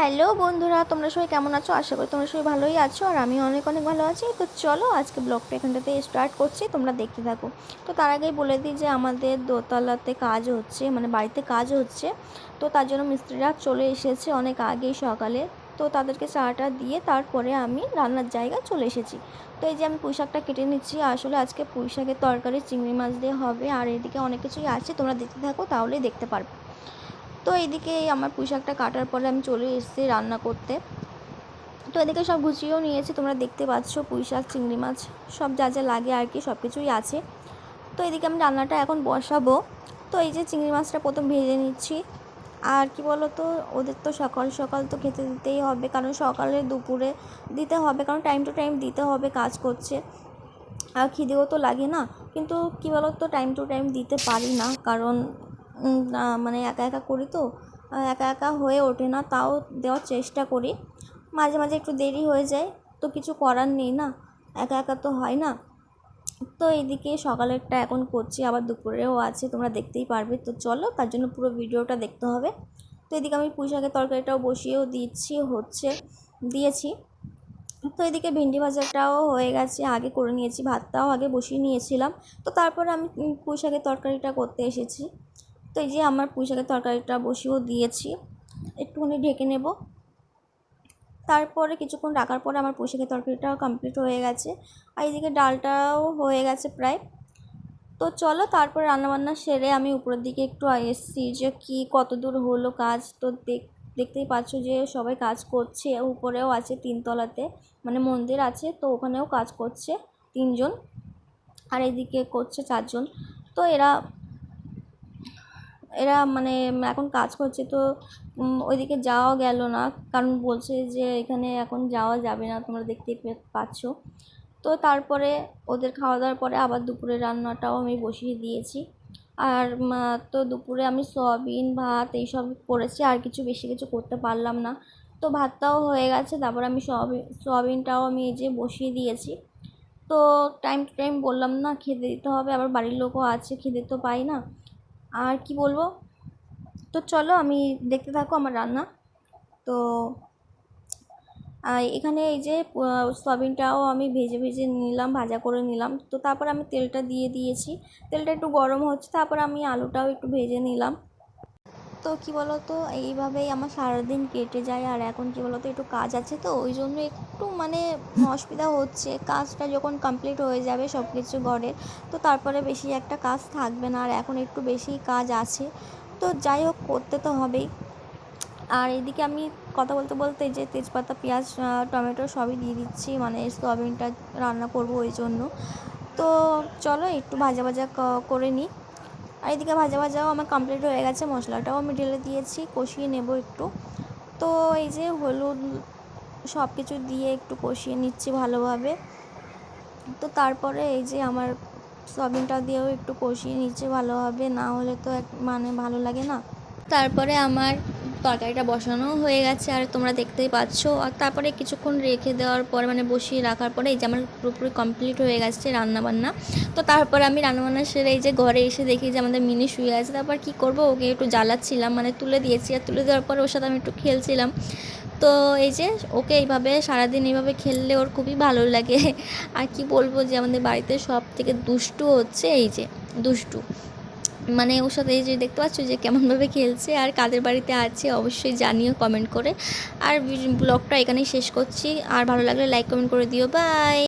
Hello বন্ধুরা, তোমরা সবাই কেমন আছো? আশা করি তোমরা সবাই ভালোই আছো, আর আমি অনেক অনেক ভালো আছি। তো চলো আজকে ব্লগটা এখানটাতে স্টার্ট করছি, তোমরা দেখতে থাকো। তো তার আগেই বলে দিই যে আমাদের দোতলাতে কাজ হচ্ছে, মানে বাড়িতে কাজ হচ্ছে। তো তার জন্য মিস্ত্রিরা চলে এসেছে অনেক আগেই সকালে। তো তাদেরকে চাটা দিয়ে তারপরে আমি রান্নার জায়গায় চলে এসেছি। তো এই যে আমি পুঁইশাকটা কেটে নিচ্ছি। আসলে আজকে পুঁইশাকের তরকারি চিংড়ি মাছ দিয়ে হবে, আর এদিকে অনেক কিছুই আছে, তোমরা দেখতে থাকো তাহলেই দেখতে পারবে। তো এইদিকে আমার পুঁইশাকটা কাটার পরে আমি চলে এসেছি রান্না করতে। তো এদিকে সব গুছিয়েও নিয়েছি, তোমরা দেখতে পাচ্ছ পুঁইশাক, চিংড়ি মাছ সব যা যা লাগে আর কি সব কিছুই আছে। তো এদিকে আমি রান্নাটা এখন বসাবো। তো এই যে চিংড়ি মাছটা প্রথম ভেজে নিচ্ছি। আর কি বলো তো, ওদের তো সকাল সকাল তো খেতে দিতেই হবে, কারণ সকালে দুপুরে দিতে হবে, কারণ টাইম টু টাইম দিতে হবে, কাজ করছে আর খিদেও তো লাগে না। কিন্তু কী বলো তো, টাইম টু টাইম দিতে পারি না, কারণ মানে একা একা করি তো, একা একা হয়ে ওঠে না, তাও দেওয়ার চেষ্টা করি। মাঝে মাঝে একটু দেরি হয়ে যায়, তো কিছু করার নেই না, একা একা তো হয় না। তো এইদিকে সকালেরটা এখন করছি, আবার দুপুরেও আছে, তোমরা দেখতেই পারবে। তো চলো, তার জন্য পুরো ভিডিওটা দেখতে হবে। তো এদিকে আমি পুঁইশাকের তরকারিটাও বসিয়েও দিয়েছি। তো এদিকে ভেন্ডি ভাজাটাও হয়ে গেছে, আগে করে নিয়েছি, ভাতটাও আগে বসিয়ে নিয়েছিলাম। তো তারপরে আমি পুঁইশাকের তরকারিটা করতে এসেছি। তো এই যে আমার পুঁইশাকের তরকারিটা বসিয়েও দিয়েছি, একটুখানি ঢেকে নেব। তারপরে কিছুক্ষণ রাখার পরে আমার পুঁইশাকের তরকারিটাও কমপ্লিট হয়ে গেছে, আর এইদিকে ডালটাও হয়ে গেছে প্রায়। তো চলো, তারপরে রান্নাবান্না সেরে আমি উপরের দিকে একটু এসেছি যে কত দূর হলো কাজ। তো দেখতেই পাচ্ছ যে সবাই কাজ করছে, উপরেও আছে তিনতলাতে, মানে মন্দির আছে, তো ওখানেও কাজ করছে তিনজন, আর এদিকে করছে চারজন। তো এরা এরা মানে এখন কাজ করছে। তো ওইদিকে যাওয়া গেল না, কারণ বলছে যে এখানে এখন যাওয়া যাবে না, তোমরা দেখতেই পাচ্ছ। তো তারপরে ওদের খাওয়া দাওয়ার পরে আবার দুপুরের রান্নাটাও আমি বসিয়ে দিয়েছি। আর তো দুপুরে আমি সয়াবিন ভাত এইসব করেছি, আর বেশি কিছু করতে পারলাম না। তো ভাতটাও হয়ে গেছে, তারপর আমি সয়াবিনটাও আমি এই যে বসিয়ে দিয়েছি। তো টাইম টু টাইম বললাম না, খেতে দিতে হবে, আবার বাড়ির লোকও আছে, খেতে তো পাই না, আর কি বলবো। তো চলো, আমি দেখতে থাকো আমার রান্না। তো এখানে এই যে সয়াবিনটাও আমি ভেজে ভেজে নিলাম, ভাজা করে নিলাম। তো তারপর আমি তেলটা দিয়ে দিয়েছি, তেলটা একটু গরম হচ্ছে, তারপর আমি আলুটাও একটু ভেজে নিলাম। তো কী বলো তো, এইভাবেই আমার সারাদিন কেটে যায়। আর এখন কী বলো তো, একটু কাজ আছে, তো ওই জন্য একটু মানে অসুবিধা হচ্ছে। কাজটা যখন কমপ্লিট হয়ে যাবে সব কিছু ঘরের, তো তারপরে বেশি একটা কাজ থাকবে না, আর এখন একটু বেশি কাজ আছে। তো যাই হোক, করতে তো হবেই। আর এদিকে আমি কথা বলতে বলতে যে তেজপাতা, পেঁয়াজ, টমেটো সবই দিয়ে দিচ্ছি, মানে সয়াবিনটা রান্না করব ওই জন্য। তো চলো একটু ভাজা ভাজা করে নিই। আর এদিকে ভাজা ভাজাও আমার কমপ্লিট হয়ে গেছে, মশলাটাও আমি ঢেলে দিয়েছি, কষিয়ে নেব একটু। তো এই যে হলুদ সব কিছু দিয়ে একটু কষিয়ে নিচ্ছি ভালোভাবে। তো তারপরে এই যে আমার সয়াবিনটা দিয়েও একটু কষিয়ে নিচ্ছে ভালোভাবে, না হলে তো মানে ভালো লাগে না। তারপরে আমার তরকারিটা বসানো হয়ে গেছে, আর তোমরা দেখতেই পাচ্ছ। আর তারপরে কিছুক্ষণ রেখে দেওয়ার পরে, মানে বসিয়ে রাখার পরে, এই যে আমার পুরোপুরি কমপ্লিট হয়ে গেছে রান্নাবান্না। তো তারপরে আমি রান্নাবান্না সেরে এই যে ঘরে এসে দেখি যে আমাদের মিনি শুয়ে আছে। তারপর কি করব, ওকে একটু জ্বালাচ্ছিলাম, মানে তুলে দিয়েছি, আর তুলে দেওয়ার পরে ওর সাথে আমি একটু খেলছিলাম। তো এই যে ওকে এইভাবে সারাদিন এইভাবে খেললে ওর খুবই ভালো লাগে। আর কি বলবো, যে আমাদের বাড়িতে সব থেকে দুষ্টু হচ্ছে এই যে দুষ্টু, মানে ওর সাথে এই যে দেখতে পাচ্ছ যে কেমনভাবে খেলছে। আর কাদের বাড়িতে আছে অবশ্যই জানিও কমেন্ট করে। আর ব্লগটা এখানেই শেষ করছি, আর ভালো লাগলে লাইক কমেন্ট করে দিও। বাই।